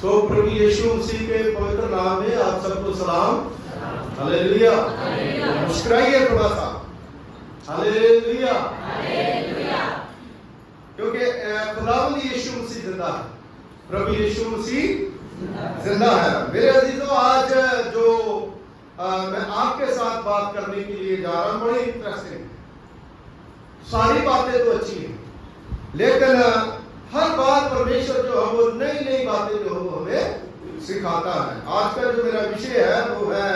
सो प्रभु यीशु मसीह के पवित्र नाम में आप सबको सलाम। हालेलुया। मुस्कुराइए थोड़ा सा। हालेलुया। क्योंकि खुदावंद यीशु मसीह जिंदा है, प्रभु यीशु मसीह जिंदा है। मेरे अजीजों, आज जो मैं आपके साथ बात करने के लिए जा रहा हूं, बड़ी इंटरेस्टिंग। सारी बातें तो अच्छी हैं, लेकिन हर बात परमेश्वर जो है वो नई नई बातें जो है वो हमें सिखाता है। आज का जो मेरा विषय है वो है,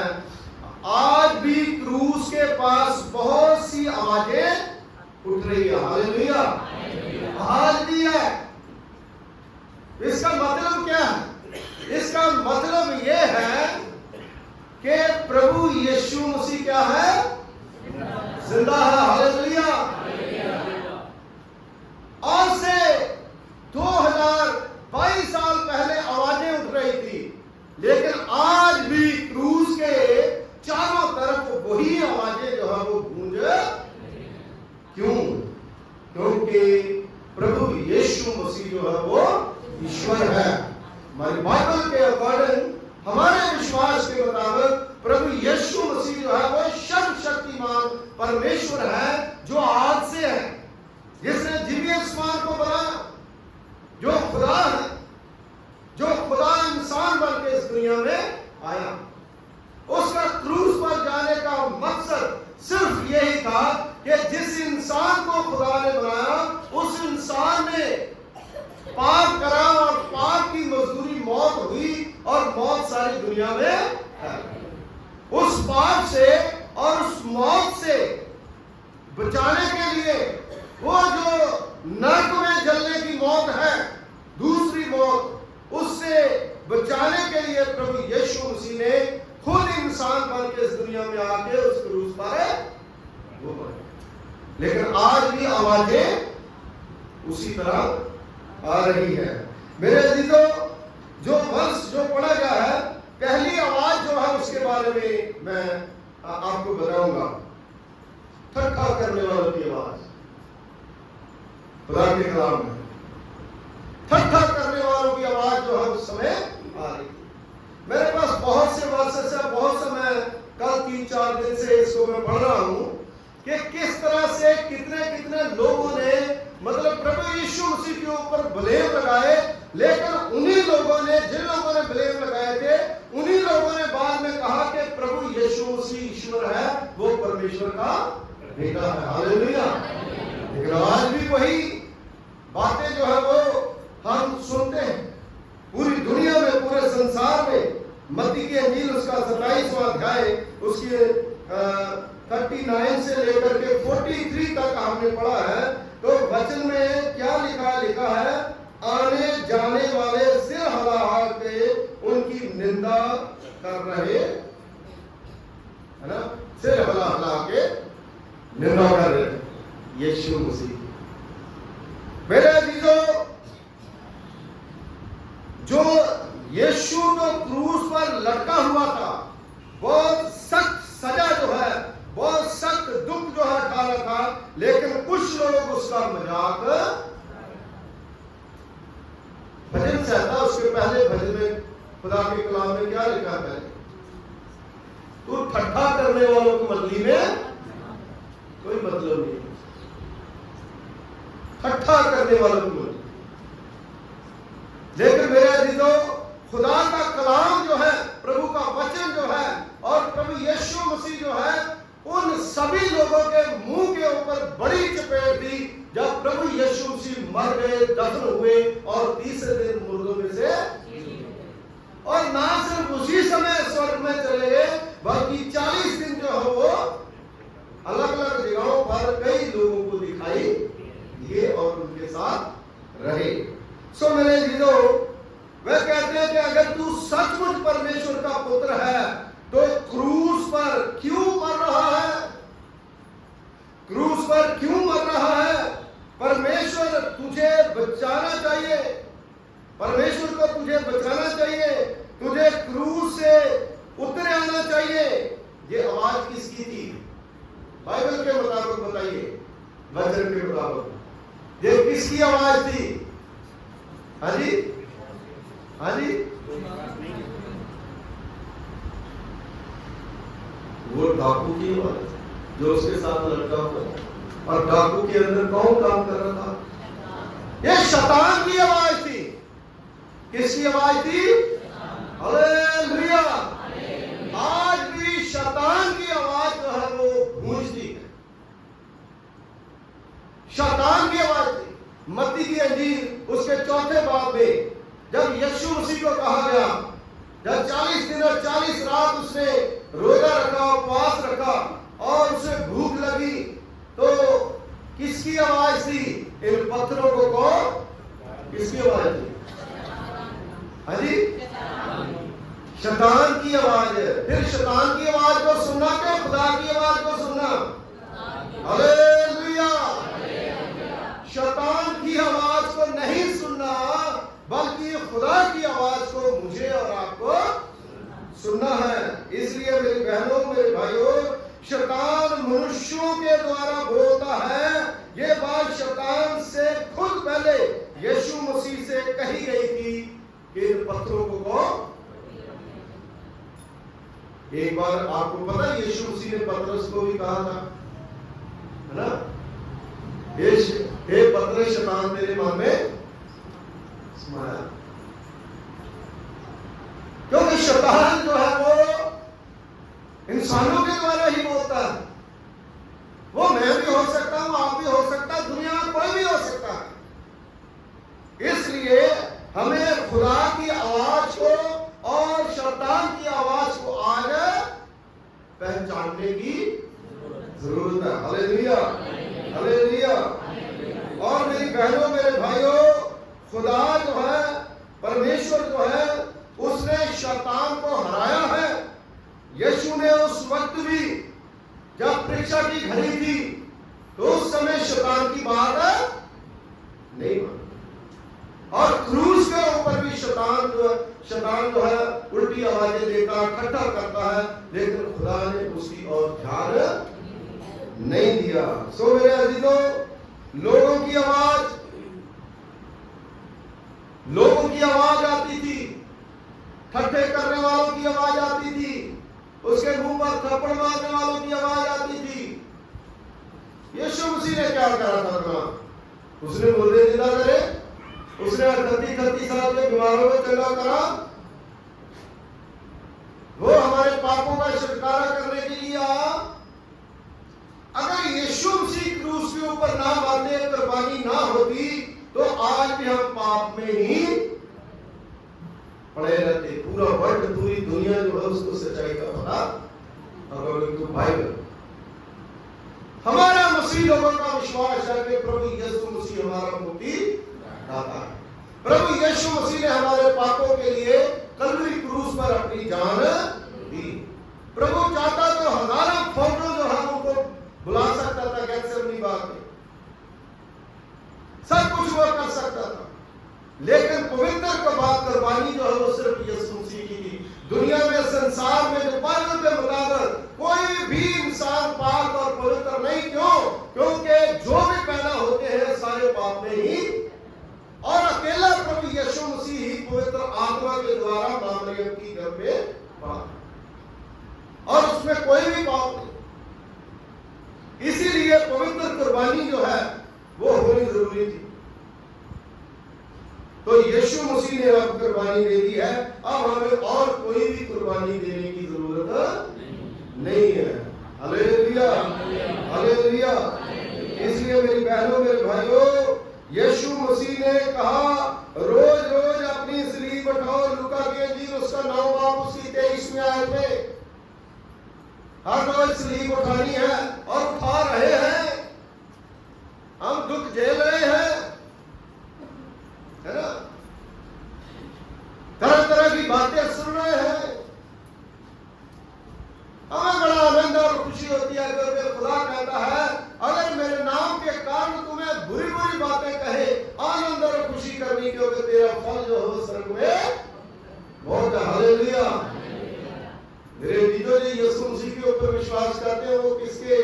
आज भी क्रूस के पास बहुत सी आवाजें उठ रही है। हालेलुया। आज भी है। इसका मतलब क्या है? इसका मतलब ये है कि प्रभु यीशु मसीह क्या है? जिंदा है। हालेलुया। आज से 2022 साल पहले आवाजें उठ रही थी, लेकिन आज भी क्रूस के चारों तरफ वही आवाजें जो है वो गूंज। क्यों? क्योंकि प्रभु यीशु मसीह जो है वो ईश्वर है। हमारी बाइबल के अकॉर्डिंग, हमारे विश्वास के मुताबिक प्रभु यीशु मसीह जो है वो सर्वशक्तिमान परमेश्वर है, जो आज से है, जिसने जीवी आसमान को बनाया, जो खुदा है, जो खुदा इंसान बन के इस दुनिया में आया। उसका क्रूस पर जाने का मकसद सिर्फ यही था कि जिस इंसान को खुदा ने बनाया, उस इंसान ने पाप करा और पाप की मजदूरी मौत हुई, और मौत सारी दुनिया में है। उस पाप से और उस मौत से बचाने के लिए, वो जो नरक में जलने की मौत है, दूसरी मौत, उससे बचाने के लिए प्रभु यीशु मसीह ने खुद इंसान बन के इस दुनिया में आके उस क्रूस पर वो बने। लेकिन आज भी आवाजें उसी तरह आ रही है। मेरे अजीजों, जो वर्ष जो पढ़ा गया है, पहली आवाज जो है उसके बारे में मैं आपको बताऊंगा। ठट्ठा करने वालों की आवाज खुदा के कलाम में। ठट्ठा करने वालों की आवाज जो है उस समय आ रही थी। मेरे पास बहुत से वर्सेस है, बहुत से मैं कल 3-4 दिन से इसको मैं पढ़ रहा हूं कि किस तरह से कितने कितने लोगों ने, मतलब प्रभु यीशु मसीह के ऊपर ब्लेम लगाए, लेकिन उन्हीं लोगों ने, जिन लोगों ने ब्लेम लगाए थे, उन्हीं लोगों ने बाद में कहा कि प्रभु यीशु मसीह ईश्वर है, वो परमेश्वर का बेटा है। हालेलुया। लेकिन आज भी वही बातें जो है वो हम सुनते हैं पूरी दुनिया में, पूरे संसार में। मत्ती की अंजील उसका 27वां अध्याय, उसके 39 से लेकर के 43 तक हमने पढ़ा है। तो वचन में क्या लिखा है? आने जाने वाले सिर हिला के उनकी निंदा कर रहे, है ना? सिर हिला के निंदा कर रहे यीशु मसीह। मेरे अजीजों, जो यीशु तो क्रूस पर लटका हुआ था, बहुत सख्त सजा जो है, बहुत सख्त दुख जो है खा रहा था, लेकिन कुछ लोग उसका मजाक। भजन सहता, उसके पहले भजन में खुदा के कलाम में क्या लिखा है? तू ठट्ठा करने वालों की मंडली में कोई मतलब नहीं। ठट्ठा करने वालों की मंडली। लेकिन मेरे अजीजों, खुदा का कलाम जो है, प्रभु का वचन जो है, और प्रभु यीशु मसीह जो है, उन सभी लोगों के मुंह के ऊपर बड़ी चपेट दी जब प्रभु यीशु मसीह मर गए, दफन हुए और तीसरे दिन मुर्दों में से, और ना सिर्फ उसी समय स्वर्ग में चले गए, बल्कि 40 दिन जो है वो अलग अलग जगहों पर कई लोगों को दिखाई दिए और उनके साथ रहे। सो मेरे जीजों, वे कहते हैं कि अगर तू सचमुच परमेश्वर का पुत्र है, तो क्रूस पर क्यों मर रहा है? क्रूस पर क्यों मर रहा है? परमेश्वर तुझे बचाना चाहिए, परमेश्वर को तुझे बचाना चाहिए, तुझे क्रूस से उतर आना चाहिए। ये आवाज किसकी थी? बाइबल के मुताबिक बताइए, वचन के मुताबिक ये किसकी आवाज थी? हाँ जी, हाँ जी, वो डाकू की आवाज जो उसके साथ लड़का हुआ, और डाकू के अंदर कौन काम कर रहा था? ये शैतान की आवाज थी। किसकी आवाज थी? हालेलुया। आज भी शैतान की आवाज जो है वो गूंजती है। शैतान की आवाज थी। मत्ती की अंजील उसके 4 बाब में जब यीशु मसीह को कहा गया, जब 40 दिन और 40 रात उसने रोजा रखा, उपवास रखा और उसे भूख लगी, तो किसकी आवाज थी? इन पत्थरों को किसकी आवाज थी? हाँ जी, शैतान की आवाज है। फिर शैतान की आवाज को सुनना क्या, खुदा की आवाज को सुनना? हालेलुया। शैतान की आवाज को नहीं सुनना, बल्कि खुदा की आवाज को मुझे और आपको सुनना है। इसलिए मेरी बहनों, मेरे भाइयों, शैतान मनुष्यों के द्वारा बोलता है। ये बात शैतान से खुद पहले यीशु मसीह से कही गई थी कि इन पत्थरों को एक बार आपको पता है यीशु मसीह ने पतरस को भी कहा था, है ना, हे पतरस, शैतान तेरे मन में समाया। क्योंकि शैतान जो है वो इंसानों के द्वारा ही बोलता है। वो मैं भी हो सकता हूं, आप भी हो सकता है, दुनिया में कोई भी हो सकता है। इसलिए हमें खुदा की आवाज को और शैतान की आवाज को आज पहचानने की जरूरत है। Hallelujah, hallelujah. और मेरी बहनों, मेरे भाइयों, खुदा जो है, परमेश्वर जो है, उसने शैतान को हराया है। यीशु ने उस वक्त भी जब परीक्षा की घड़ी थी, तो उस समय शैतान की बात नहीं मानी, और क्रूस के ऊपर भी शैतान जो है उल्टी आवाजें देता, ठट्ठा करता है, लेकिन खुदा ने उसकी ओर ध्यान नहीं दिया। सो मेरे अजीजों, लोगों की आवाज आती थी, ठट्ठे करने वालों की आवाज आती थी, उसके मुंह पर थप्पड़ मारने वालों की आवाज आती थी। यीशु मसीह ने क्या करा था? उसने मुर्दे जिंदा करे, उसने 38 साल के बीमारों को चंगा करा, वो हमारे पापों का छुटकारा करने के लिए आया। अगर यीशु मसीह क्रूस के ऊपर ना मरने, कुर्बानी ना होती, तो आज भी हम पाप में ही पड़े रहते। पूरा वर्ल्ड, पूरी दुनिया जो है उसको सच्चाई का पता अकॉर्डिंग टू बाइबल। हमारा मसीह लोगों का विश्वास है कि प्रभु यीशु मसीह हमारा मुक्ति दाता है। प्रभु यीशु मसीह ने हमारे पापों के लिए कलवरी क्रूस पर अपनी जान दी। प्रभु चाहता तो हजारों फौजों जो है उनको बुला सकता था गेत्सेमनी बाग में, सब कुछ वो कर सकता था, लेकिन पवित्र कुर्बानी जो है वो सिर्फ यीशु मसीह की थी। दुनिया में, संसार में जो बाइबल के मुताबिक कोई भी इंसान पाक और पवित्र नहीं। क्यों? क्योंकि जो भी पैदा होते हैं सारे पाप में ही, और अकेला प्रभु यीशु मसीह ही पवित्र आत्मा के द्वारा मरियम की गर्भ में पड़ा, और उसमें कोई भी पाप नहीं। इसीलिए पवित्र कुर्बानी जो है वो होनी जरूरी थी। तो यीशु मसीह ने अब कुर्बानी दे दी है, अब हमें और कोई भी कुर्बानी देने की जरूरत नहीं है। Hallelujah, hallelujah. इसलिए मेरी बहनों, मेरे भाइयों, यीशु मसीह ने कहा रोज रोज अपनी सलीब उठाओ। लूका की अंजील उसका 9 बाब उसकी 23वीं आयत में हर रोज सलीब उठानी है, और उठा रहे हैं। हम दुख झेल रहे हैं, है ना, तरह तरह की बातें सुन रहे हैं। हमें बड़ा आनंद और खुशी होती है क्योंकि खुदा कहता है अगर मेरे नाम के कारण तुम्हें बुरी बुरी बातें कहे, आनंद और खुशी करनी, क्योंकि तेरा फल जो हो स्वर्ग में बहुत है। हालेलुया। मेरे बीजों जी यीशु मसीह के ऊपर विश्वास करते हैं, वो किसके?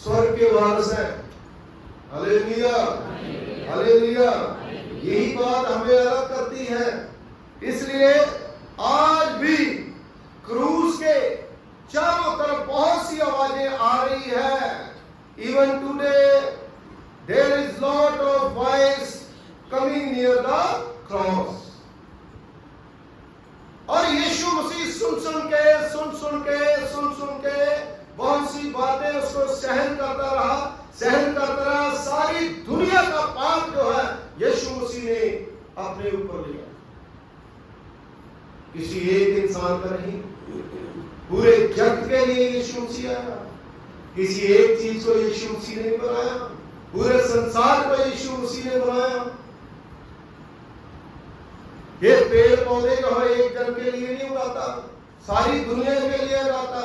स्वर्ग के वारिस हैं। Hallelujah, hallelujah. यही बात हमें अलग करती है। इसलिए आज भी क्रूस के चारों तरफ बहुत सी आवाजें आ रही है। Even today there is lot of voice coming near the cross. और यीशु मसीह सुन सुन के बहुत सी बातें उसको सहन करता रहा। सारी दुनिया का पाप जो है यीशु मसीह ने अपने ऊपर लिया। किसी एक इंसान का नहीं, पूरे जगत के लिए यीशु मसीह आया। किसी एक चीज को यीशु मसीह ने बनाया, पूरे संसार को यीशु मसीह ने बनाया। ये पेड़ पौधे जो है एक जन के लिए नहीं उगाता, सारी दुनिया के लिए उगाता।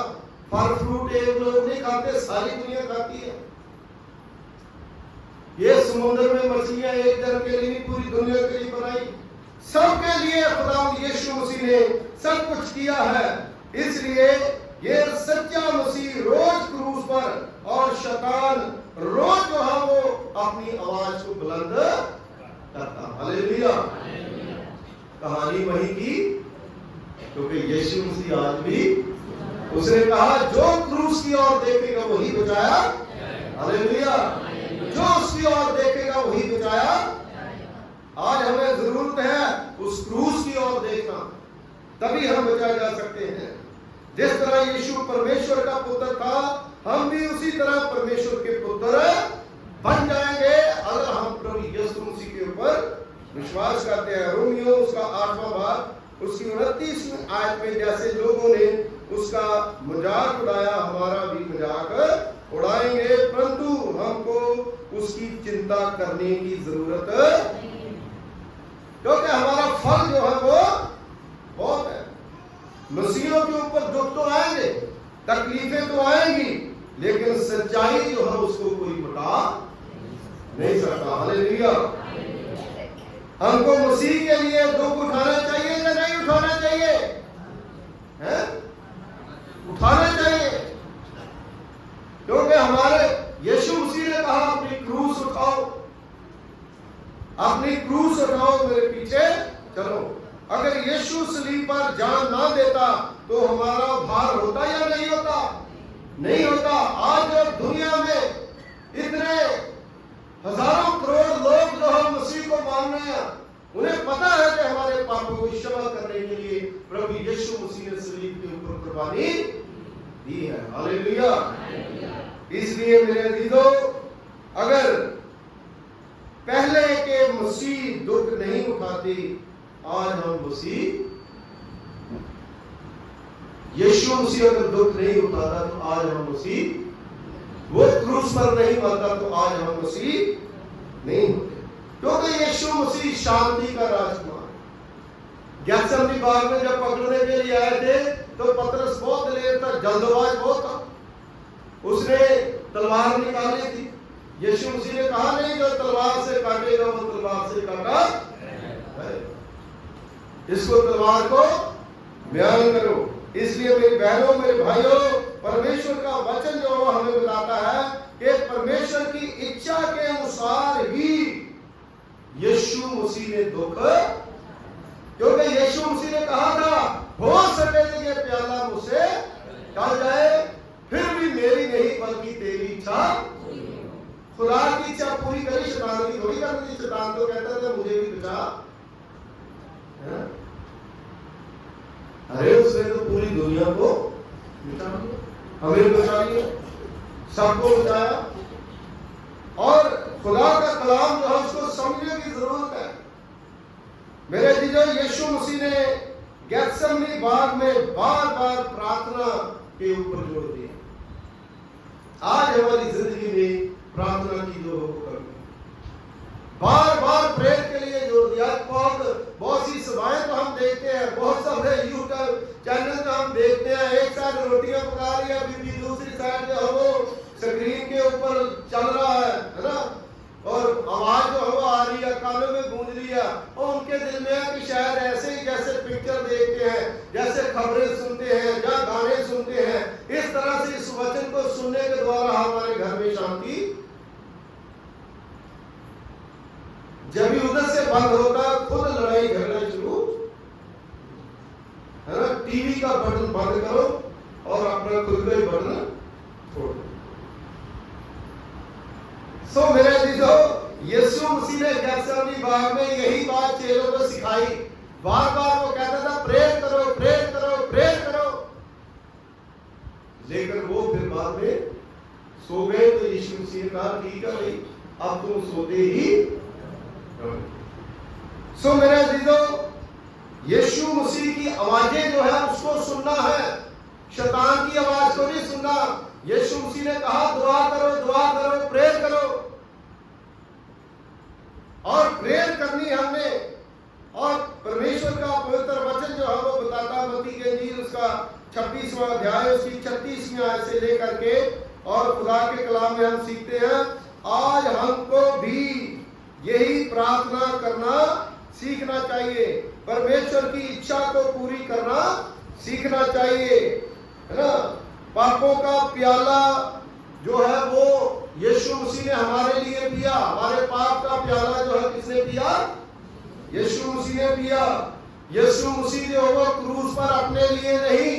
फल फ्रूट एक लोग नहीं खाते, सारी दुनिया खाती है। ये समुद्र में मछलियां एक जन के लिए नहीं, पूरी दुनिया के लिए बनाई। सबके लिए खुदा यीशु मसीह ने सब कुछ किया है। इसलिए ये सच्चा मसीह रोज क्रूस पर, और शैतान रोज जो है वो अपनी आवाज को बुलंद करता। हालेलुया। कहानी वही की, क्योंकि यीशु मसीह आज भी, उसने कहा जो क्रूस की ओर देखेगा वही बचाया। हालेलुया। जो उसकी ओर देखेगा वही बचाया। आज हमें जरूरत है उस क्रूस की ओर देखना, तभी हम बचाए जा सकते हैं। जिस तरह यीशु परमेश्वर का पुत्र था, हम भी उसी तरह परमेश्वर के पुत्र बन जाएंगे अगर हम प्रभु यीशु मसीह के ऊपर विश्वास करते हैं। रोमियो उसका 8वां भाग उसकी 29वीं आयत में, जैसे लोगों ने उसका मजाक उड़ाया, हमारा भी मजाक उड़ाएंगे, परंतु हमको उसकी चिंता करने की जरूरत नहीं, क्योंकि हमारा फल जो है वो बहुत है। मसीहों के ऊपर दुख तो आएंगे, तकलीफें तो आएंगी, लेकिन सच्चाई जो है उसको कोई मिटा नहीं सकता। हालेलुया। हमको मसीह के लिए दुख उठाना चाहिए या नहीं उठाना चाहिए? है? उठाना चाहिए, क्योंकि हमारे यीशु मसीह ने कहा अपनी क्रूस उठाओ, अपनी क्रूस उठाओ, मेरे पीछे चलो। अगर यीशु सलीब पर जान ना देता तो हमारा भार होता या नहीं होता? नहीं होता। आज दुनिया में इतने हजारों करोड़ लोग जो हम मसीह को मान रहे हैं, उन्हें पता है कि हमारे पापों को क्षमा करने के लिए प्रभु यीशु मसीह ने सलीब के ऊपर कुर्बानी दी है। हालेलुया। इसलिए मेरे अजीजों, अगर पहले के मसीह दुख नहीं उठाते, आज हम मसीह, यीशु मसीह अगर दुख नहीं उठाता तो आज हम मसीह, वो क्रूस पर नहीं मरता तो आज हम मसीह नहीं होते। क्योंकि यीशु मसीह शांति का राजकुमार। गेत्सेमनी बाग में जब पकड़ने के लिए आए थे तो पतरस बहुत देर तक जल्दबाज बहुत था, उसने तलवार निकाली थी। यीशु मसीह ने कहा नहीं, जो तलवार से काटेगा वो तलवार से काटा है, इसको तलवार को बयान करो। इसलिए मेरी बहनों, मेरे भाइयों, परमेश्वर का वचन जो हमें बताता है कि परमेश्वर की इच्छा के अनुसार ही यीशु मसीह ने दुख, क्योंकि यीशु मसीह ने कहा था हो सके तो ये प्याला मुझसे टल जाए, फिर भी मेरी नहीं बल्कि तेरी इच्छा। खुदा की इच्छा पूरी करी, शैतान की थोड़ी करनी थी। शैतान तो कहता था मुझे भी बचा, अरे उसने तो पूरी दुनिया को बचा लिया, हमें बचा लिया, सबको बचाया। और खुदा का कलाम जो है उसको समझने की जरूरत है। मेरे जीजो, यीशु मसीह ने गेत्सेमनी बाग में बार बार प्रार्थना के ऊपर जोर दिया। आज हमारी जिंदगी में प्रार्थना की जो बार बार प्रेयर के लिए जोर दिया। बहुत सी सभाएं तो हम देखते हैं, बहुत सारे यूट्यूब चैनल तो हम देखते हैं, एक साइड रोटियां पका रही है बीबी, दूसरी साइड जो है वो स्क्रीन के ऊपर चल रहा है ना, और आवाज जो है वो आ रही है, कानों में गूंज रही है, और उनके दिल में है कि शायद ऐसे ही जैसे पिक्चर देखते हैं, जैसे खबरें सुनते हैं या गाने सुनते हैं, इस तरह से इस वचन को सुनने के द्वारा हमारे घर में शांति। जब भी उधर से बंद होता खुद लड़ाई झगड़ा शुरू टीवी का बटन बंद करो और अपना खुद का ही बटन छोड़ दो। सो मेरे अजीजों, यीशु मसीह ने गेत्सेमनी बाग में यही बात चेलों को सिखाई। बार बार वो कहता था प्रेयर करो, प्रेयर करो, प्रेयर करो, लेकिन वो फिर बाद में सो गए। तो यीशु मसीह ने कहा ठीक है भाई, अब तुम सोते ही रहो। सो मेरे अजीजों, यीशु मसीह की आवाजें जो है उसको सुनना है, शैतान की आवाज को नहीं सुनना। यीशु मसीह ने कहा दुआ करो, दुआ करो, प्रेयर करो, और प्रेयर करनी हमने। और परमेश्वर का पवित्र वचन जो है वो बताता, मत्ती के इंजील उसका 26वां अध्याय उसकी 36वीं आयत से लेकर के, और खुदा के कलाम में हम सीखते हैं आज हमको भी यही प्रार्थना करना सीखना चाहिए, परमेश्वर की इच्छा को पूरी करना सीखना चाहिए, है ना। पापों का प्याला जो है वो यीशु मसीह ने हमारे लिए पिया। हमारे पाप का प्याला जो है किसने पिया? यीशु मसीह ने पिया। यीशु मसीह जो वो क्रूस पर अपने लिए नहीं,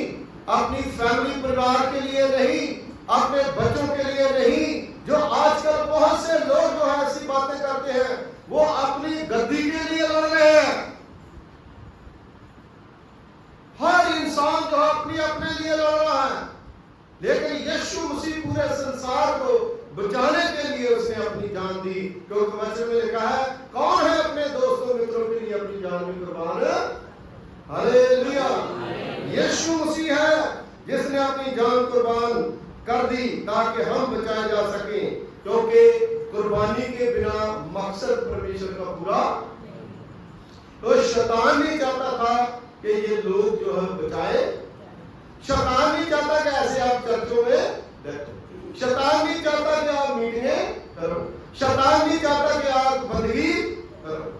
अपनी फैमिली परिवार के लिए नहीं, अपने बच्चों के लिए नहीं, जो आजकल बहुत से लोग जो है ऐसी बातें करते हैं, वो अपनी गद्दी के लिए लड़ रहे हैं। हर इंसान जो है अपनी अपने लिए लड़ रहा है, लेकिन यीशु मसीह पूरे संसार को बचाने के लिए उसने अपनी जान दी। क्योंकि वचन में लिखा है कौन है अपने दोस्तों मित्रों के लिए अपनी जान भी कुर्बान? हालेलुया। यीशु मसीह है जिसने अपनी जान कुर्बान कर दी ताकि हम बचाए जा सकें, क्योंकि कुर्बानी के बिना मकसद परमेश्वर का पूरा। तो शैतान नहीं चाहता था कि ये लोग जो है बचाए। शैतान नहीं चाहता कि ऐसे आप चर्चों में बैठो, शैतान नहीं चाहता कि आप मीटिंगें करो, शैतान नहीं चाहता कि आप बंदगी करो,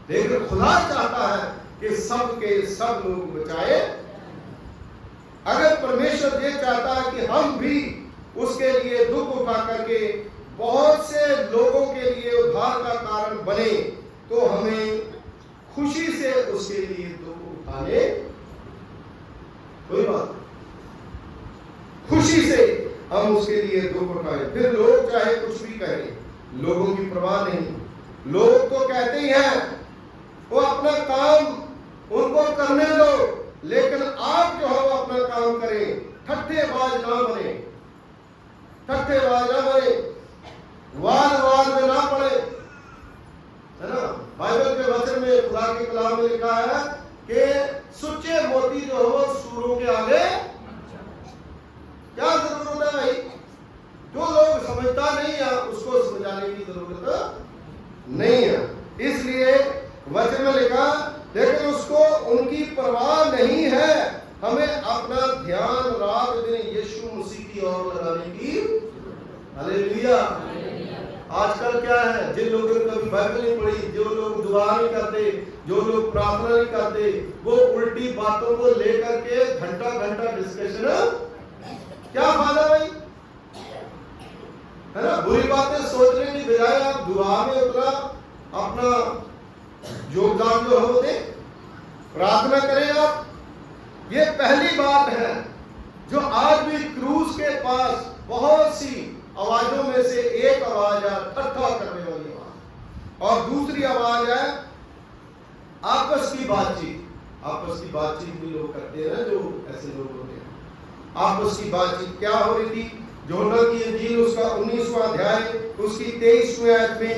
लेकिन खुदा चाहता है कि सब के सब लोग बचाए। अगर परमेश्वर ये चाहता है कि हम भी उसके लिए दुख उठा करके बहुत से लोगों के लिए उद्धार का कारण बने, तो हमें खुशी से उसके लिए दुख उठाने, कोई बात खुशी से हम उसके लिए दुख उठाए। फिर लोग चाहे कुछ भी कहें, लोगों की परवाह नहीं। लोग तो कहते ही हैं, वो अपना काम उनको करने दो, लेकिन आप जो हो अपना काम करें, ठट्ठेबाज ना बने, ठट्ठेबाज ना बने, वाद में ना पड़े, है ना। बाइबल के वचन में खुदा के कलाम में लिखा है कि सुच्चे मोती जो हो वो सूरों के आगे क्या जरूरत है भाई? जो लोग समझता नहीं है उसको समझाने की जरूरत नहीं है। इसलिए वचन में लिखा, लेकिन उसको उनकी परवाह नहीं है, हमें अपना ध्यान रात दिन यीशु मसीह की ओर लगाने की। हालेलुया। आजकल क्या है, जिन लोगों ने कभी बाइबल नहीं पढ़ी, जो लोग दुआ नहीं करते, जो लोग प्रार्थना नहीं करते, वो उल्टी बातों को लेकर के घंटा घंटा डिस्कशन, क्या फायदा भाई, है ना। बुरी बातें सोचने की बजाय आप दुआ में उतना अपना योगदान जो हो दे, प्रार्थना करें आप। ये पहली बात है जो आज भी क्रूस के पास बहुत सी आवाजों में से एक आवाज है ठट्ठा करने वाली आवाज, और दूसरी आवाज है आपस की बातचीत। आपस की बातचीत भी लोग करते हैं, जो ऐसे लोग होते हैं। आपस की बातचीत क्या हो रही थी? यूहन्ना की इंजील उसका 19वां अध्याय उसकी 23वीं आयत में,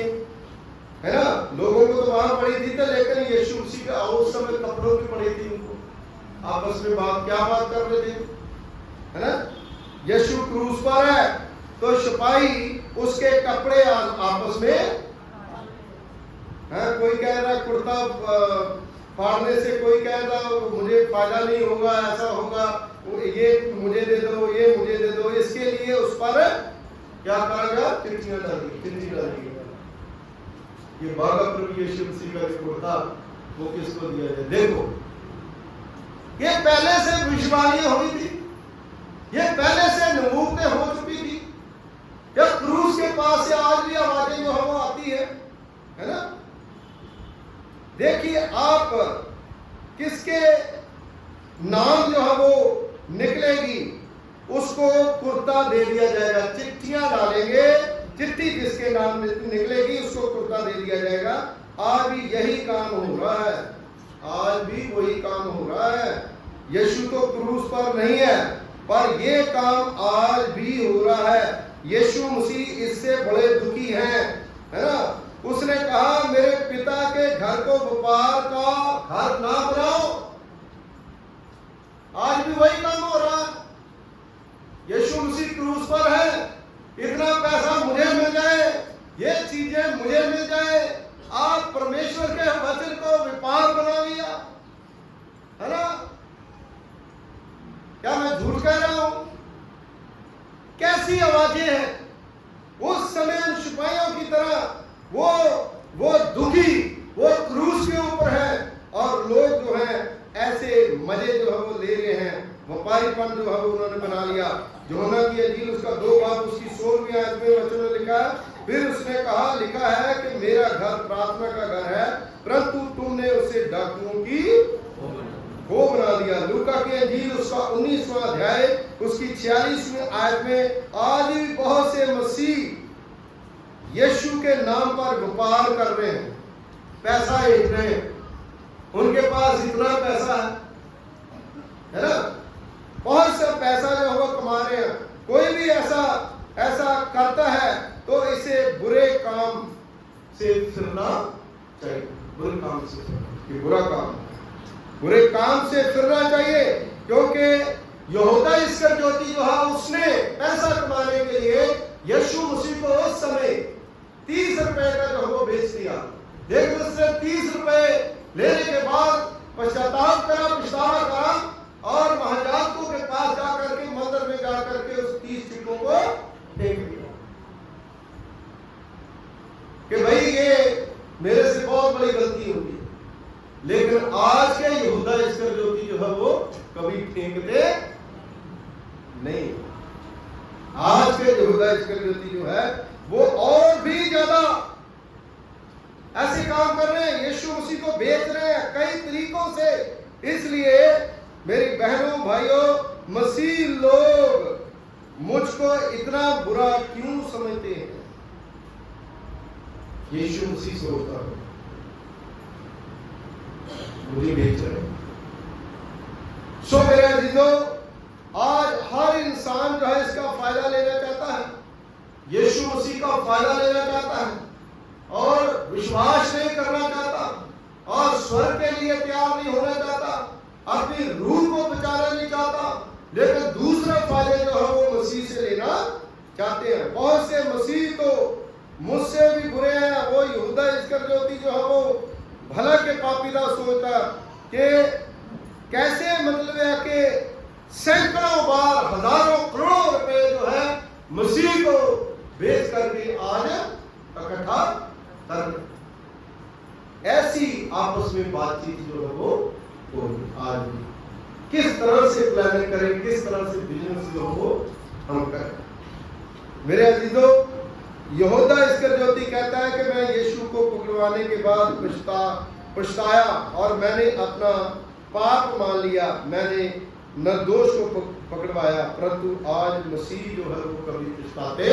है ना। लोगों को तो वहां पड़ी थी, लेकिन यीशु मसीह का उस समय कपड़ों की पड़ी थी उनको। आपस में क्या बात कर रहे थे, है ना। यीशु क्रूस पर है तो सिपाही उसके कपड़े आपस में है। कोई कह रहा कुर्ता फाड़ने से, कोई कह रहा मुझे फायदा नहीं होगा, ऐसा होगा, ये मुझे दे दो, ये मुझे दे दो। इसके लिए उस पर क्या करा गया? चिट्ठियां डाली। ये बागा प्रभु यीशु मसीह का कुर्ता वो किसको दिया जाए? देखो, ये पहले से भविष्यवाणी हुई थी, ये पहले से नबूवतें हो चुकी थी। या क्रूस के पास से आज भी आवाजें जो है वो आती है ना। देखिए आप किसके नाम जो है वो निकलेगी उसको कुर्ता दे दिया जाएगा। चिट्ठियां डालेंगे, चिट्ठी जिसके नाम निकलेगी उसको कुर्ता दे दिया जाएगा। आज भी यही काम हो रहा है, आज भी वही काम हो रहा है। यीशु तो क्रूस पर नहीं है, पर ये काम आज भी हो रहा है। यीशु मसीह इससे बड़े दुखी हैं, है ना। उसने कहा मेरे पिता के घर को व्यापार का घर ना बनाओ। आज भी वही काम हो रहा है। यीशु मसीह क्रूस पर है, इतना पैसा मुझे मिल जाए, ये चीजें मुझे मिल जाए। आप परमेश्वर के वचन को व्यापार बना लिया, है ना। क्या मैं झूठ कह रहा हूं? कैसी आवाजें हैं उस समय उन सिपाहियों की तरह। वो दुखी, वो क्रूस के ऊपर है, और लोग जो है ऐसे मजे जो है वो ले रहे हैं। व्यापारीपन जो है उन्होंने बना लिया। यूहन्ना की इंजील उसका 2 बाब उसकी 16वीं आयत में वचन में लिखा है, फिर उसने कहा, लिखा है कि मेरा घर प्रार्थना का घर है, परंतु तुमने उसे डाकुओं की खो बना दिया। लूका की इंजील उसका 19वां अध्याय उसकी 46वीं आयत में आज भी बहुत से मसीह यीशु के नाम पर व्यापार कर रहे हैं, पैसा ऐंठ रहे हैं। उनके पास इतना पैसा है ना, बहुत सा पैसा जो वो कमा रहे हैं। कोई भी ऐसा करता है तो इसे बुरे काम से फिरना चाहिए। बुरे काम से, ये बुरा काम, बुरे काम से फिरना चाहिए, क्योंकि यहूदा इस्करियोती जो है उसने पैसा कमाने के लिए यीशु मसीह को उस समय 30 रुपए का जो वो बेच दिया। लेकिन उसने 30 रुपए लेने के बाद पश्चाताप करा, पछतावा करा, और महायाजकों के पास जाकर के मंदिर में जाकर के उस 30 सिक्कों को फेंक दिया कि भाई ये मेरे से बहुत बड़ी गलती होगी। लेकिन आज के यहूदा इस्करियोती जो है वो कभी फेंकते नहीं। आज के यहूदा इस्करियोती जो है वो और भी ज्यादा ऐसे काम कर रहे हैं, यीशु मसीह को बेच रहे हैं कई तरीकों से। इसलिए मेरी बहनों भाइयों, मसीह लोग मुझको इतना बुरा क्यों समझते हैं? यीशु मसीह सोचता है मुझे बेच रहे। सो मेरे अजीजों, आज हर इंसान जो है इसका फायदा लेना चाहता है, यीशु मसीह का फायदा लेना चाहता है, और विश्वास नहीं करना चाहता, और स्वर्ग के लिए तैयार नहीं होना चाहता, अपनी रूह को बचाना नहीं चाहता, लेकिन दूसरा फायदा जो है वो मसीह से लेना चाहते हैं। बहुत से मसीह तो मुझसे भी बुरे हैं। वो यहूदा इस्करियोती जो है वो भला के पापीदा सोचता कि कैसे मतलब है कि सैकड़ों बार, हजारों करोड़ों रुपए जो है मसीह को बेच करके आज इकट्ठा कर। ऐसी आपस में बातचीत जो है वो आज किस तरह से प्लानिंग करें, किस तरह से बिजनेस जो हो हम करें। मेरे अजीजों, यहूदा इस्करियोती कहता है कि मैं यीशु को पकड़वाने के बाद पछताया और मैंने अपना पाप मान लिया, मैंने निर्दोष को पकड़वाया, परंतु आज मसीह जो है वो कभी पछताते।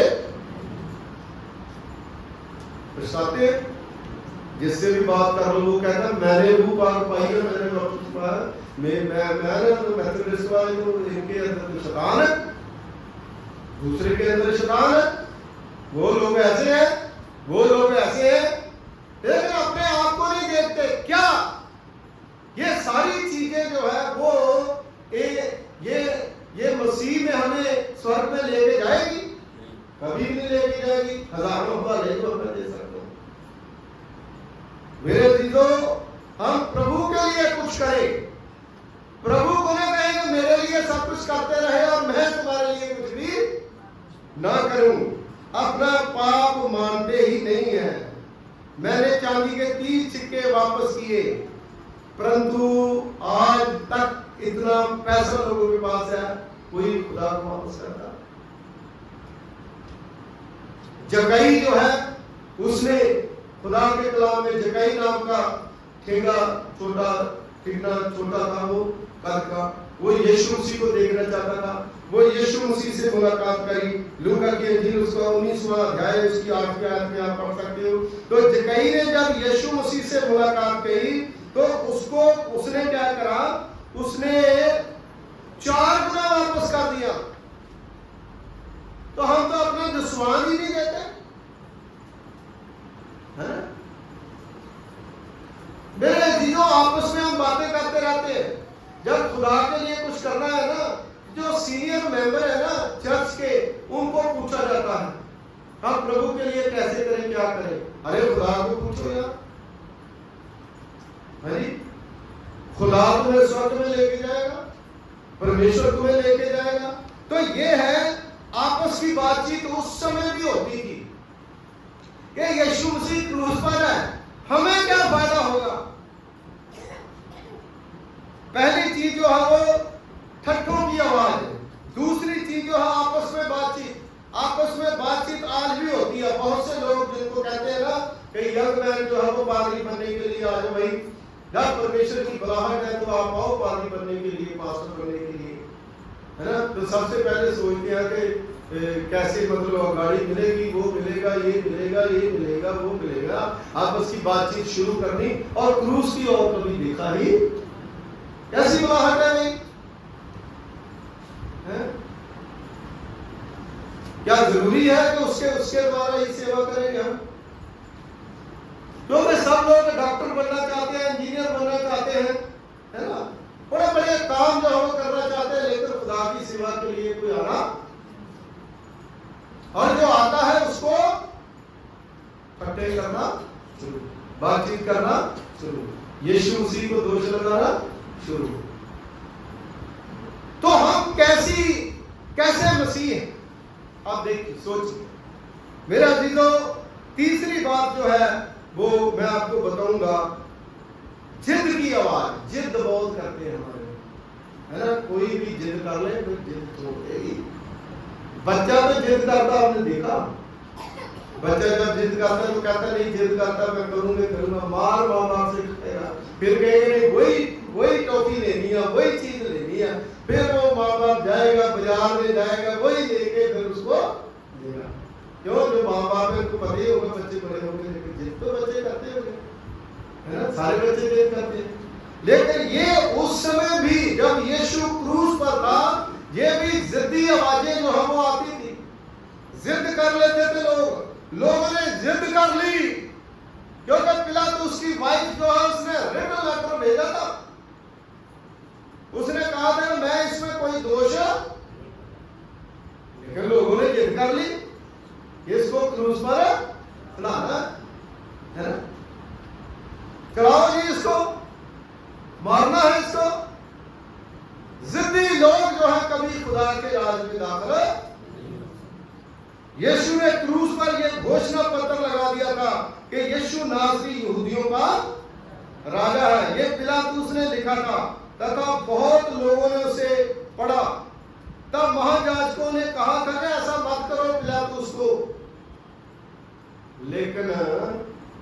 जिससे भी बात कर लो वो कहता है मैंने वो बात पाई है, मैंने वापस पाया, मैंने तो मेथोडिस्ट वाले तो इनके अंदर तो शैतान है, दूसरे के अंदर शैतान है। वो लोग ऐसे हैं, वो लोग ऐसे हैं, लेकिन अपने आप को नहीं देखते। क्या ये सारी चीजें जो है वो ये मसीह में हमें स्वर्ग में लेके जाएगी? कभी भी नहीं लेके जाएगी। हजारों वाले को हमें दे सकते हैं। मेरे चीजों, हम प्रभु के लिए कुछ करें। प्रभु को ना कहें मेरे लिए सब कुछ करते रहे और मैं तुम्हारे लिए कुछ भी ना करूं। अपना पाप मानते ही नहीं है। मैंने चांदी के 30 सिक्के वापस किए, परंतु आज तक इतना पैसा लोगों के पास है, कोई खुदा को वापस करता। जकई जो है उसने खुदा के कलाम में जकई नाम का ठेंगा छोटा कितना छोटा था वो कद का, वो यीशु मसीह को देखना चाहता था, वो यीशु मसीह से मुलाकात करी। लूका की इंजील उसका 19वां अध्याय उसकी 8वीं आयत में आप पढ़ सकते हो। तो जक्कई ने जब यीशु मसीह से मुलाकात करी तो उसको उसने क्या करा, उसने 4 गुना वापस कर दिया। तो हम तो अपना दसवां ही नहीं देते, है ना? मेरे दिनों आपस में हम बातें करते रहते हैं। जब खुदा के लिए कुछ करना है ना, जो सीनियर मेंबर है ना चर्च के, उनको पूछा जाता है हम प्रभु के लिए कैसे करें, क्या करें। अरे खुदा को पूछो यार, अरे खुदा तुम्हें स्वर्ग में लेके जाएगा, परमेश्वर तुम्हें लेके जाएगा। तो ये है आपस की बातचीत उस समय भी होती थी कि यीशु मसीह क्रूस पर है, हमें क्या फायदा होगा। पहली चीज जो है वो ठट्ठों की आवाज है, दूसरी चीज जो है आपस में बातचीत। आपस में बातचीत आज भी होती है। बहुत से लोग जिनको कहते हैं ना कि यंग मैन जो है वो पादरी बनने के लिए आ जाओ भाई, जब परमेश्वर की बुलाहट है तो आप आओ पादरी बनने के लिए, पास्टर बनने के लिए, है ना। तो सबसे पहले सोचते हैं कि कैसे मतलब गाड़ी मिलेगी, वो मिलेगा, ये मिलेगा, ये मिलेगा, वो मिलेगा। आपस की बातचीत शुरू करनी, और क्रूस की और कभी देखा ही कैसी बुलाहट है भाई, क्या जरूरी है कि उसके द्वारा ही सेवा करेंगे हम? क्योंकि सब लोग डॉक्टर बनना चाहते हैं, इंजीनियर बनना चाहते हैं, है ना, बड़े बड़े काम जो वो करना चाहते हैं, लेकिन खुदा की सेवा के लिए कोई आना, और जो आता है उसको ठट्ठे करना शुरू, बातचीत करना शुरू, यीशु मसीह को दोष लगाना शुरू। तो हम कैसे मसीह हैं? आप देखिए, सोचिए मेरा अजीजों। तीसरी बात जो है वो मैं आपको बताऊंगा, जिद की आवाज। जिद बहुत करते हैं हमारे, है ना। कोई भी जिद कर ले तो जिद छोड़ देगी। बच्चा तो जिद करता, आपने देखा, बच्चा जब जिद करता है तो कहता नहीं, जिद करता मैं करूंगा, मार बाप से कहेगा, फिर कहेगा वही टॉफी लेनी है, वही चीज लेनी है, फिर वो माँ बाप जाएगा, बाजार में जाएगा, वही लेके फिर उसको देगा। क्यों? जो माँ बाप है उनको पता ही होगा बच्चे बड़े होंगे, लेकिन जिद तो बच्चे करते होंगे, है ना, सारे बच्चे जिद करते हैं। लेकिन ये उस समय भी जब यीशु क्रूस पर था, ये भी जिद्दी आवाजें जो है वो आती थी। जिद कर लेते थे लोगों ने जिद कर ली, क्योंकि पिलातुस की वाइफ जो है उसने रिटन लेटर भेजा था। उसने कहा था कि मैं इसमें कोई दोष, लेकिन लोगों ने जिद कर ली, इसको क्रूस पर चढ़ाना है ना, चढ़ाओ जी, इसको मारना है, इसको। जिद्दी लोग जो है कभी खुदा के राज में दाखिल। यीशु ने क्रूस पर यह घोषणा पत्र लगा दिया था कि यीशु नासरी यहूदियों का राजा है। यह पिलातुस ने लिखा था तथा बहुत लोगों ने उसे पढ़ा। तब महायाजकों ने कहा था कि ऐसा मत करो पिलातुस को, लेकिन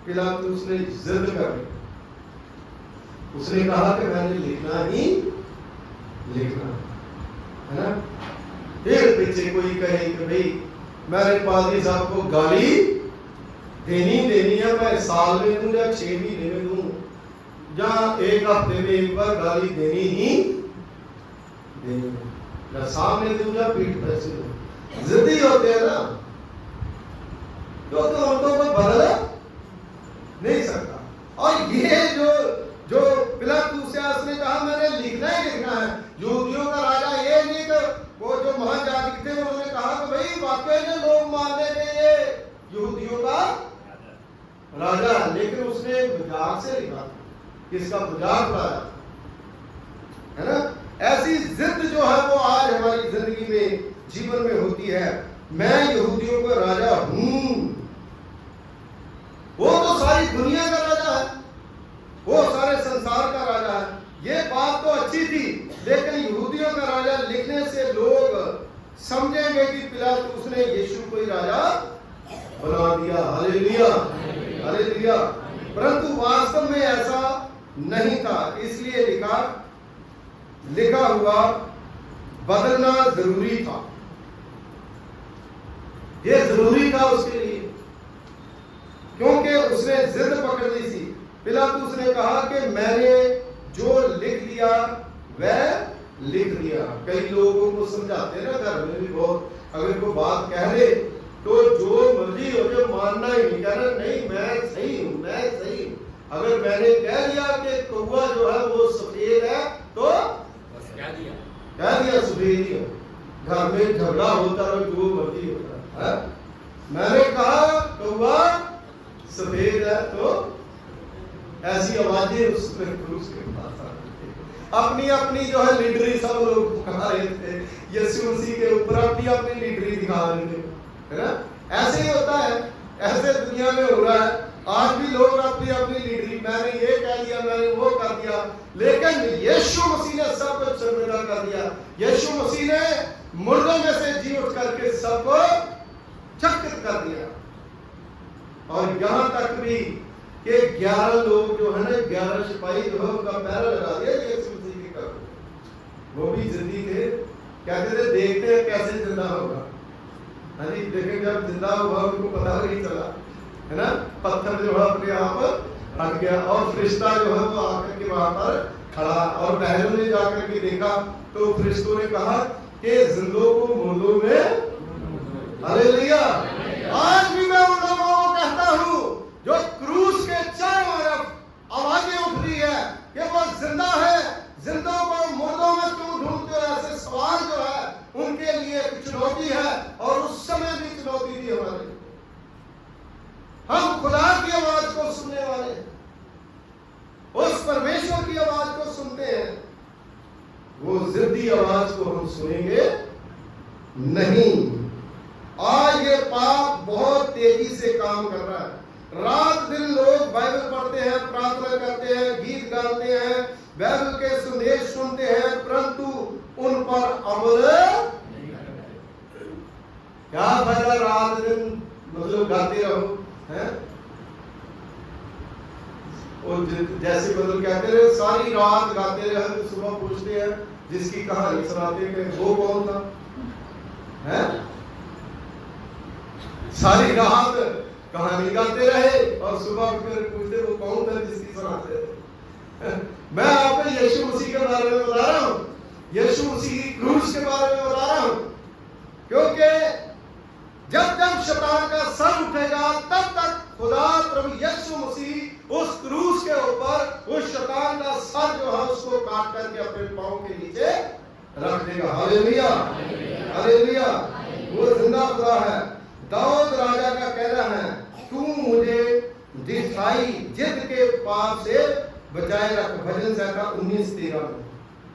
पिलातुस ने जिद कर दी। उसने कहा कि मैंने लिखना ही लिखना है ना। फिर पीछे कोई कहे कि भाई मेरे पादरी साहब को गाली देनी है, मैं साल में दूं या 6 महीने में दूं या 1 हफ्ते में एक बार गाली देनी ही देनी, या सामने दूं या पीठ पर से दूं। जिद्दी होते हैं ना, तो उनको कोई बदल नहीं सकता। और ये जो पिलातुस है, उसने कहा मैंने लिखना ही लिखना है, यहूदियों का राजा। ये नहीं कि वो जो महायाजक थे उन्होंने कहा कि भाई वाकई में लोग मानने के ये यहूदियों का राजा, लेकिन उसने मजाक से लिखा, किसका मजाक उड़ाया, है ना। ऐसी जिद जो है वो आज हमारी जिंदगी में, जीवन में होती है। मैं यहूदियों का राजा हूं। वो तो सारी दुनिया का राजा है, वो सारे संसार का राजा है। ये बात तो अच्छी थी, लेकिन यहूदियों का राजा लिखने से लोग समझेंगे कि पिलातुस ने यीशु को ही राजा बना दिया। Hallelujah, hallelujah. परंतु वास्तव में ऐसा नहीं था, इसलिए लिखा हुआ बदलना जरूरी था। यह जरूरी था उसके लिए, क्योंकि उसने जिद पकड़ ली थी। पिलातुस ने कहा कि मैंने जो लिख दिया वह लिख दिया। कई लोगों को समझाते ना घर में भी बहुत, अगर कोई बात कह दे तो जो मर्जी हो जाए मानना ही नहीं, कहना नहीं मैं सही हूं, मैं सही हूं। अगर मैंने कह दिया कि कौवा जो है वो सफेद है तो बस कह दिया सफेद ही है। घर में झगड़ा होता है जो मर्जी होता है, मैंने कहा कौवा सफेद है तो ऐसी आवाजें उस पर क्रूस के पास अपनी अपनी जो है लीडरी सब लोग दिखा रहे थे यीशु मसीह के ऊपर, अपनी अपनी लीडरी दिखा रहे थे, है ना। ऐसे ही होता है, ऐसे दुनिया में हो रहा है। आज भी लोग अपनी अपनी लीडरी, मैंने ये कह दिया, मैंने वो कर दिया, लेकिन यीशु मसीह ने सब कुछ शर्मिंदा कर दिया। यीशु मसीह ने मुर्दों में से जी उठ करके सबको चकित कर दिया। और यहां तक भी कि 11 लोग जो है ना, 11 सिपाही जो है उनका पैरा लगा दिया यीशु मसीह के कर, वो भी जिंदी थे, कहते थे देखते हैं कैसे जिंदा होगा। हाँ जी, लेकिन जब जिंदा हुआ उनको पता नहीं चला, है ना। पत्थर जो है अपने आप हट गया और फरिश्ता जो है वो आकर के वहां पर खड़ा, और बहनों ने जाकर के देखा तो फरिश्तों ने कहा कि जिंदों को मुर्दों में, हालेलुया। आज भी मैं उन लोगों को कहता हूं जो क्रूस के चारों तरफ आवाजें उठ रही है कि वो जिंदा है, जिंदों को मुर्दों में क्यों ढूंढते हो, ऐसे सवाल जो है उनके लिए एक चुनौती है। और उस समय भी चुनौती थी हमारे, हम खुदा की आवाज को सुनने वाले, उस परमेश्वर की आवाज को सुनते हैं, वो जिद्दी आवाज को हम सुनेंगे नहीं। आज ये पाप बहुत तेजी से काम कर रहा है। रात दिन लोग बाइबल पढ़ते हैं, प्रार्थना करते हैं, गीत गाते हैं, बाइबल के संदेश सुनते हैं, परंतु उन पर अमल क्या फायदा रात दिन मतलब गाते रहो, हैं? और जैसे मतलब कहते रहे सारी रात गाते रहे तो सुबह पूछते हैं जिसकी कहानी सुनाते हैं वो कौन था, हैं? सारी रात कहानी गाते रहे और सुबह फिर पूछते वो कौन था जिसकी सुनाते थे। मैं आपको यीशु मसीह के बारे में बता रहा हूं, यीशु मसीह की क्रूस के बारे में बता रहा हूं, क्योंकि जब जब शैतान का सर उठेगा तब तक खुदा प्रभु यीशु मसीह उस क्रूस के ऊपर उस शैतान का सर जो है उसको काट करके अपने पांव के नीचे रख देगा। Hallelujah, hallelujah. वो जिंदा खुदा है। दाऊद राजा का कहना है तू मुझे दिखाई जिद के पाप से बचाए रख, भजन संहिता 19:13 में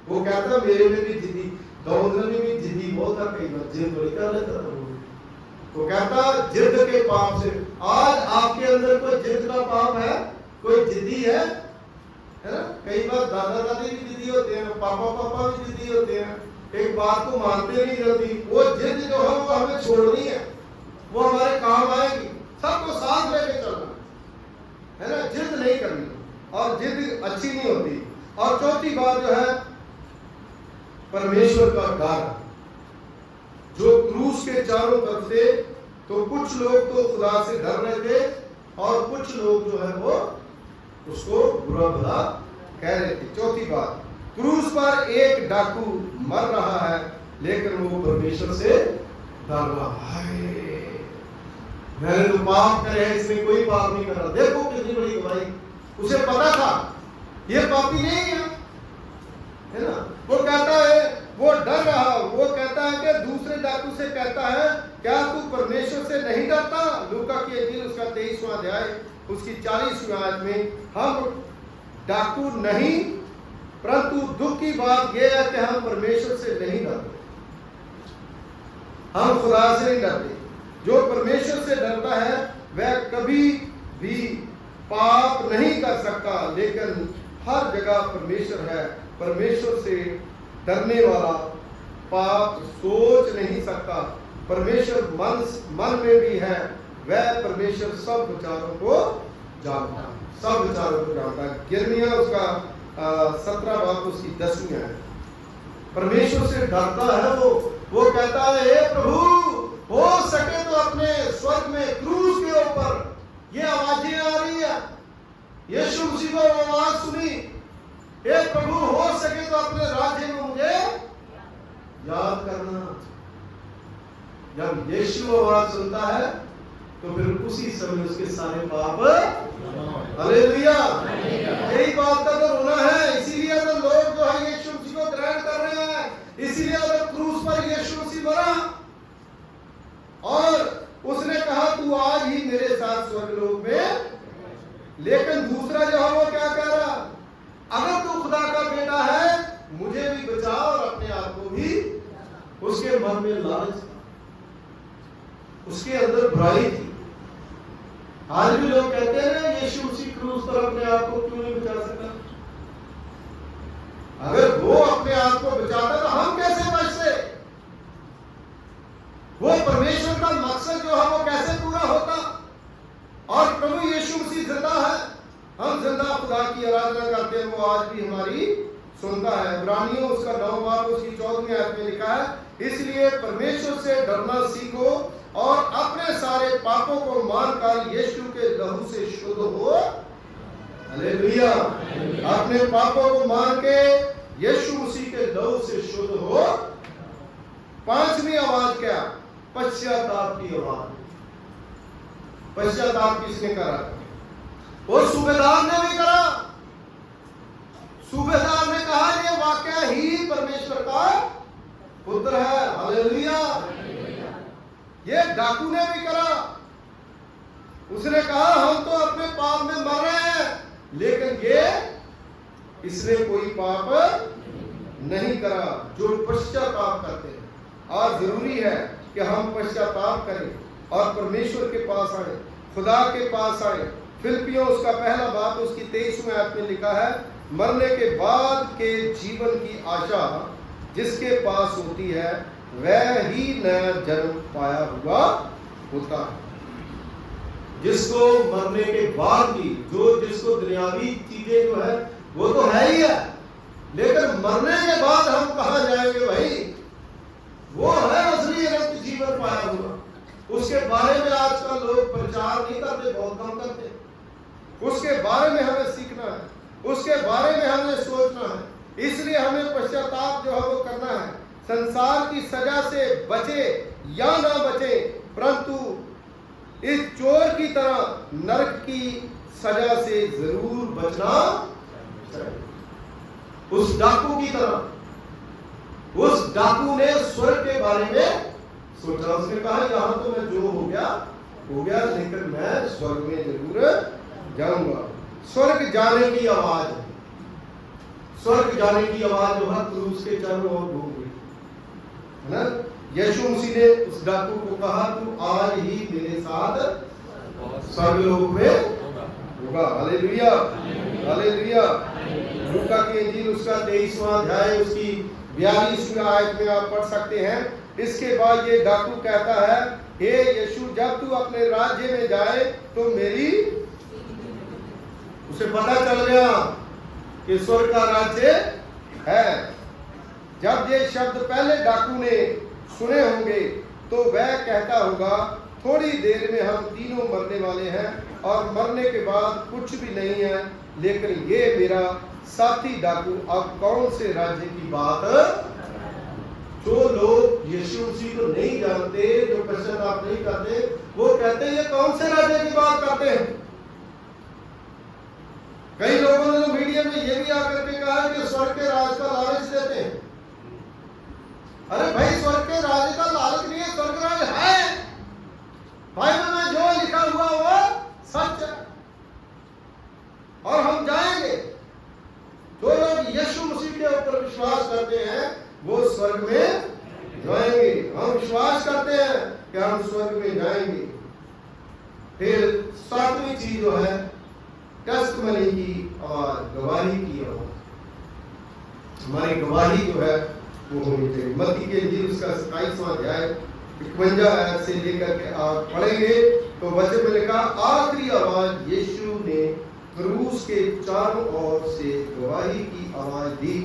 वो कहता मेरे में भी जिद्दी, दाऊद में भी जिद्दी बहुत था, कई बार जिद बड़ी कर लेता था वो कहता जिद के पाप से। आज आपके अंदर कोई जिद का पाप है, कोई जिद्दी है ना। कई बार दादा दादी भी जिद्दी होते हैं, पापा पापा भी जिद्दी होते हैं, एक बात को मानते नहीं जल्दी। वो जिद जो है वो हमें छोड़नी है, वो हमारे काम आएगी, सबको साथ लेके चलना है ना, जिद नहीं करनी, और जिद अच्छी नहीं होती। और चौथी बात जो है परमेश्वर का डर, जो क्रूस के चारों तरफ से, तो कुछ लोग तो खुदा से डर रहे थे और कुछ लोग जो है वो उसको बुरा भला कह रहे थे। चौथी बात, क्रूस पर एक डाकू मर रहा है लेकिन वो परमेश्वर से डर रहा है। मैंने तो पाप करे है, इसमें कोई पाप नहीं कर रहा। देखो कितनी बड़ी गवाही, उसे पता था ये पापी नहीं है ना। वो कहता है वो डर रहा, वो कहता है कि दूसरे डाकू से कहता है क्या तू परमेश्वर से नहीं डरता। लूका की इंजील उसका 23वां अध्याय उसकी 40वीं आयत में, हम डाकू नहीं, परंतु दुख की बात यह है कि हम परमेश्वर से नहीं डरते, हम खुदा से नहीं डरते। जो परमेश्वर से डरता है वह कभी भी पाप नहीं कर सकता, लेकिन हर जगह परमेश्वर है। परमेश्वर से डरने वाला पाप सोच नहीं सकता। परमेश्वर मन में भी है, वह परमेश्वर सब विचारों को जानता है। सब विचारों को जानता है। यिर्मयाह उसका 17 बाब उसकी 10वीं है। परमेश्वर से डरता है वो कहता है, हे प्रभु, हो सके तो अपने स्वर्ग में क्रूस के ऊपर ये आवाजें आ रही है, यीशु मसीह को आवाज सुनी, हे प्रभु, हो सके तो अपने राज्य में मुझे याद करना। जब यीशु आवाज सुनता है तो फिर उसी समय उसके सारे पाप, हालेलुया, यही बात का तो रोना है। इसीलिए तो लोग जो है यीशु मसीह को ग्रहण कर रहे हैं, इसीलिए तो क्रूस पर यीशु मसीह मरा और उसने कहा तू आज ही मेरे साथ स्वर्गलोक में। लेकिन दूसरा जो है वो क्या कह रहा, अगर तू खुदा का बेटा है मुझे भी बचा और अपने आप को भी। उसके मन में लालच, उसके अंदर बुराई थी। आज भी लोग कहते हैं ना यीशु मसीह क्रूस पर अपने आप को क्यों नहीं बचा सकता। अगर वो अपने आप को बचाता तो हम कैसे बचते। वो परमेश्वर का मकसद जो है वो कैसे पूरा होता। और प्रभु यीशु मसीह जिंदा है, हम जिंदा खुदा की आराधना करते हैं, वो आज भी हमारी सुनता है। इब्रानियों उसका 9 बाब उसकी 14वीं आयत में लिखा है, इसलिए परमेश्वर से डरना सीखो और अपने सारे पापों को मानकर यीशु के लहू से शुद्ध हो। हालेलुया, अपने पापों को मान के यीशु मसीह के लहू से शुद्ध हो। 5वीं आवाज क्या, पश्चाताप की आवाज। पश्चाताप किसने करा, वो सूबेदार ने भी करा। सूबेदार ने कहा ये वाकया ही परमेश्वर का पुत्र है। हालेलुया, ये डाकू ने भी करा। उसने कहा हम तो अपने पाप में मर रहे हैं, लेकिन इसने कोई पाप नहीं करा। जो पश्चाताप करते हैं, और जरूरी है कि हम पश्चाताप करें और परमेश्वर के पास आए, खुदा के पास आए। फिलिपियों उसका 1 बाब उसकी 23वीं आयत में लिखा है, मरने के बाद के जीवन की आशा जिसके पास होती है वह ही नया जन्म पाया हुआ होता है। जिसको मरने के बाद की जिसको दुनियावी चीजें जो है वो तो है ही है, लेकिन मरने के बाद हम कहां जाएंगे भाई, वो है असली अनंत जीवन पाया हुआ। उसके बारे में आजकल लोग प्रचार नहीं करते, बहुत कम करते। उसके बारे में हमें सीखना है, उसके बारे में हमें सोचना है। इसलिए हमें पश्चाताप जो है वो करना है। संसार की सजा से बचे या ना बचे, परंतु इस चोर की तरह नरक की सजा से जरूर बचना चाहिए। उस डाकू की तरह, उस डाकू ने स्वर्ग के बारे में सोचा। उसने कहा यहां तो मैं जो हो गया, लेकिन मैं स्वर्ग में जरूर जाऊंगा। स्वर्ग जाने की आवाज, स्वर्ग जाने की आवाज जो है क्रूस के चारों ओर घूम गई है ना। यीशु मसीह ने उस डाकू को कहा तू आज ही मेरे साथ स्वर्गलोक में होगा। Hallelujah, hallelujah. लूका की इंजील उसका 23वां अध्याय उसकी 42वीं आयत में आप पढ़ सकते हैं। इसके बाद ये डाकू कहता है, हे यीशु, जब तू अपने राज्य में जाए तो मेरी, उसे पता चल गया कि स्वर्ग का राज्य है। जब ये शब्द पहले डाकू ने सुने होंगे तो वह कहता होगा थोड़ी देर में हम तीनों मरने वाले हैं और मरने के बाद कुछ भी नहीं है, लेकिन ये मेरा साथी डाकू अब कौन से राज्य की बात। जो लोग यीशु मसीह को नहीं जानते, जो पश्चाताप नहीं करते, वो कहते हैं ये कौन से राज्य की बात करते हैं। कई लोगों ने तो मीडिया में ये भी आकर के कहा कि स्वर्ग के राज का लालच देते हैं। अरे भाई, स्वर्ग के राज का लालच नहीं है, स्वर्ग राज है। बाइबल में जो लिखा हुआ वो सच है और हम जाएंगे। जो लोग यीशु मसीह के ऊपर विश्वास करते हैं वो स्वर्ग में जाएंगे। हम विश्वास करते हैं कि हम स्वर्ग में जाएंगे। फिर 7वीं चीज जो है टेस्टमनी की और गवाही की आवाज। हमारी गवाही जो है वो होनी चाहिए। मत्ती के इंजील उसका 27वां अध्याय 51 आयत से लेकर के आप पढ़ेंगे तो वचन में लिखा, आखिरी आवाज यीशु ने क्रूस के चारों ओर से गवाही की आवाज दी।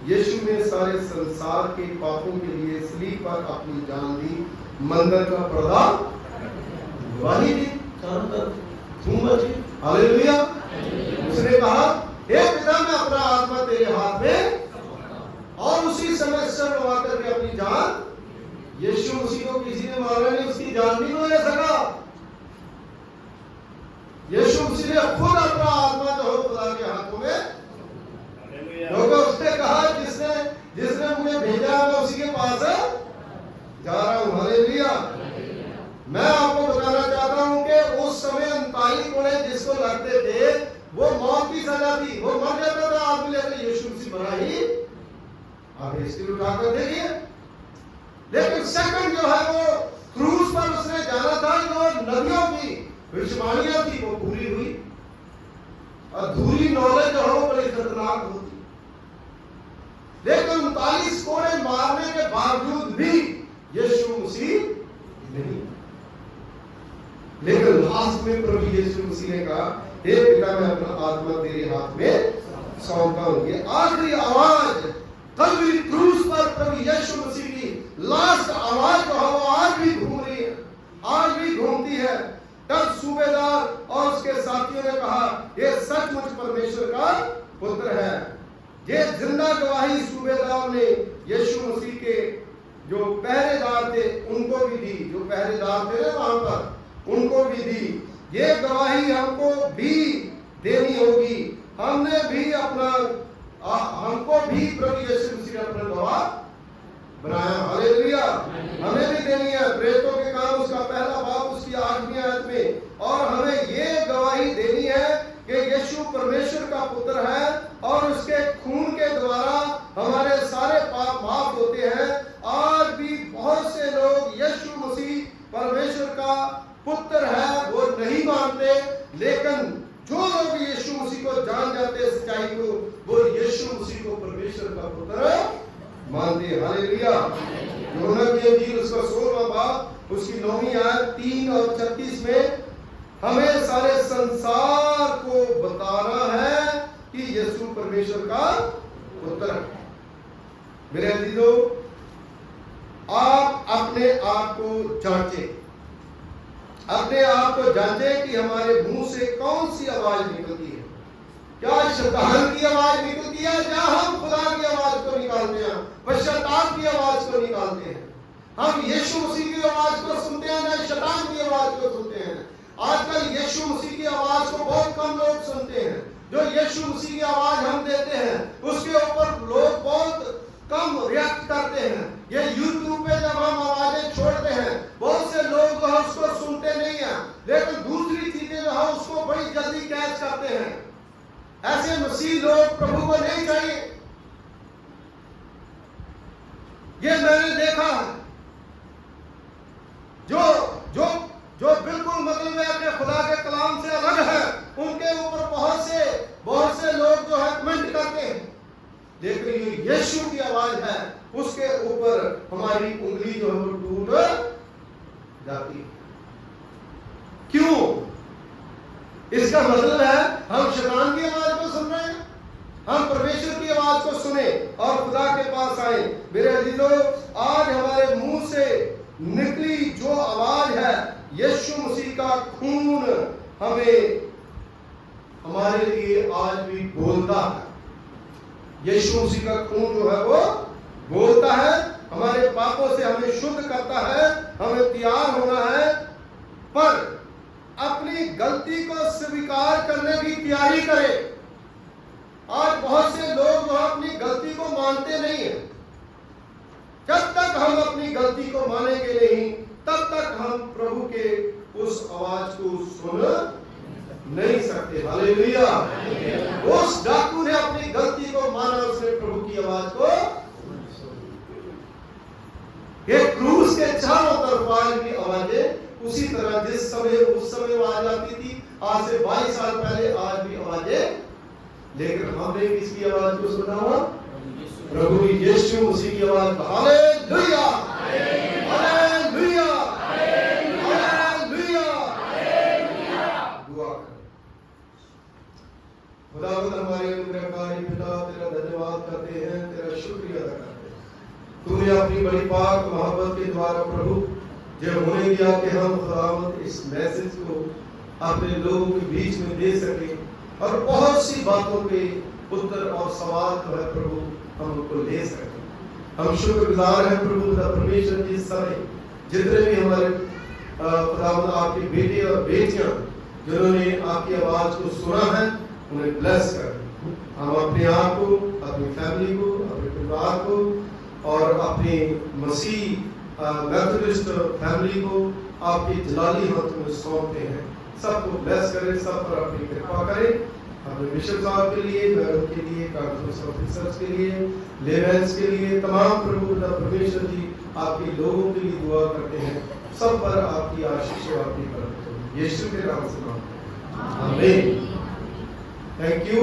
यीशु ने सारे संसार के पापों के लिए सलीब पर अपनी जान दी। मंदिर का पर्दा गवाही दी, चारों तरफ धूम मची। हालेलुया। उसने कहा, हे पिता, मैं अपना आत्मा तेरे हाथ में, और उसी समय सर लगा करके अपनी जान, यीशु मसीह को किसी ने मारा नहीं, उसकी जान भी नहीं ले सका। यीशु मसीह ने खुद अपना आत्मा जो है खुदा के हाथों में, क्योंकि उसने कहा, जिसने मुझे भेजा मैं उसी के पास जा रहा हूं। हालेलुया। मैं आपको बताना चाहता हूं कि उस समय 39 कोड़े जिसको लगते थे वो मौत की सजा थी, वो मर जाता था आदमी, लेकिन यीशु मसीह बड़ा ही आगे इसकी उठाकर दे दिए। लेकिन सेकंड जो है वो क्रूस पर उसने जाना था, जो नबियों की भविष्यवाणियां थी वो पूरी हुई। अधूरी नॉलेज जो है वो बड़ी खतरनाक होती। लेकिन 39 कोड़े मारने के बावजूद भी यीशु मसीह नहीं। लेकिन लास्ट में प्रभु यीशु मसीह ने कहा, हे पिता, मैं अपना आत्मा तेरे हाथ में सौंपता हूं। ये आखिरी आवाज कल्वरी क्रूस पर प्रभु यीशु मसीह की लास्ट आवाज जो है वो आज भी घूम रही है, आज भी घूमती है। तब सूबेदार और उसके साथियों ने कहा, ये सचमुच परमेश्वर का पुत्र है। ये जिंदा गवाही सूबेदार ने यीशु मसीह के जो पहरेदार थे उनको भी दी, जो पहरेदार थे ना वहां पर, उनको भी दी। ये गवाही हमको भी देनी होगी। हमने भी अपना, हमको भी प्रभु यीशु मसीह ने अपना गवाह बनाया। हालेलुया। हमें भी देनी है। प्रेरितों के काम उसका पहला बाब उसकी 8वीं आयत में, और हमें ये गवाही देनी है कि यीशु परमेश्वर का पुत्र है और उसके खून के द्वारा हमारे सारे पाप माफ होते हैं। आज भी बहुत से लोग यीशु मसीह परमेश्वर का पुत्र है वो नहीं मानते, लेकिन जो लोग यीशु मसीह को जान जाते हैं सच्चाई को, वो यीशु मसीह को परमेश्वर का पुत्र मानते हैं। हालेलुया। यूहन्ना की इंजील उसका 16वां बाब उसकी 9वीं आयत 3 और 36 में हमें सारे संसार को बताना है कि यीशु परमेश्वर का पुत्र है। मेरे अजीजों, आप अपने आप को जांचें, अपने आप को जांचें कि हमारे मुंह से कौन सी आवाज निकलती है। क्या शैतान की आवाज निकलती है, या हम खुदा की आवाज को निकालते हैं, पश्चाताप की आवाज को निकालते हैं। हम यीशु मसीह की आवाज को सुनते हैं या शैतान की आवाज को सुनते हैं। आजकल यीशु मसीह की आवाज को बहुत कम लोग सुनते हैं। जो यीशु मसीह की आवाज हम देते हैं उसके ऊपर लोग बहुत कम रिएक्ट करते हैं। ये यूट्यूब पे जब हम आवाजें छोड़ते हैं, बहुत से लोग जो है उसको सुनते नहीं है, लेकिन दूसरी चीजें जो है उसको बड़ी जल्दी कैच करते हैं। ऐसे मसीह लोग प्रभु को नहीं चाहिए। ये मैंने देखा है। जो बिल्कुल मतलब है कि खुदा के कलाम से अलग है, उनके ऊपर बहुत से लोग जो है कमेंट करते हैं, लेकिन ये यीशु की आवाज है, उसके ऊपर हमारी उंगली जो है वो टूट जाती है। क्यों? इसका मतलब है हम शैतान की आवाज को सुन रहे हैं। हम परमेश्वर की आवाज को सुने और खुदा के पास आए। मेरे अजीजों, आज हमारे मुंह से निकली जो आवाज है, यीशु मसीह का खून हमें हमारे लिए आज भी बोलता है। यीशु मसीह का खून जो है वो बोलता है, हमारे पापों से हमें शुद्ध करता है, हमें तैयार होना है, पर अपनी गलती को स्वीकार करने की तैयारी करें। आज बहुत से लोग जो अपनी गलती को मानते नहीं है। जब तक हम अपनी गलती को मानेंगे नहीं, तब तक हम प्रभु के उस आवाज को सुन नहीं सकते। हालेलुया। उस डाकू ने अपनी गलती को माना, उसने प्रभु की आवाज को। ये क्रूस के चारों तरफ आज भी आवाजें उसी तरह जिस समय उस समय आवाज आती थी, आज से 22 साल पहले आज भी आवाजें, लेकिन हमने किसकी आवाज को सुना हुआ? प्रभु यीशु मसीह की आवाज। Hallelujah, hallelujah, hallelujah. दुआ करें। तेरा शुक्रिया अदा करते हैं। तूने अपनी बड़ी पाक मोहब्बत के द्वारा प्रभु जब होने दिया कि हम खुदावंद इस मैसेज को अपने लोगों के बीच में दे सके और बहुत सी बातों के उत्तर और सवाल जो है प्रभु हम उनको ले सके। हम शुक्रगुजार हैं प्रभु खुदा परमेश्वर जी समय जितने भी हमारे खुदावंद आपके बेटे और बेटियां जिन्होंने आपकी आवाज को सुना है उन्हें ब्लेस कर। हम अपने आप को, अपनी फैमिली को, अपने परिवार को और अपनी मसीह मेथोडिस्ट फैमिली को आपके जलाली हाथ में सौंपते हैं। सबको ब्लेस करें, सब पर अपनी कृपा करें। अपने बिशप साहब के लिए, मैडम के लिए, कॉन्फ्रेंस ऑफिसर्स के लिए, लेवेंस के लिए, तमाम प्रभु परमेश्वर जी आपके लोगों के लिए दुआ करते हैं। सब पर आपकी आशीष और आपकी बरकत हो। यीशु के नाम से आमीन। Thank you.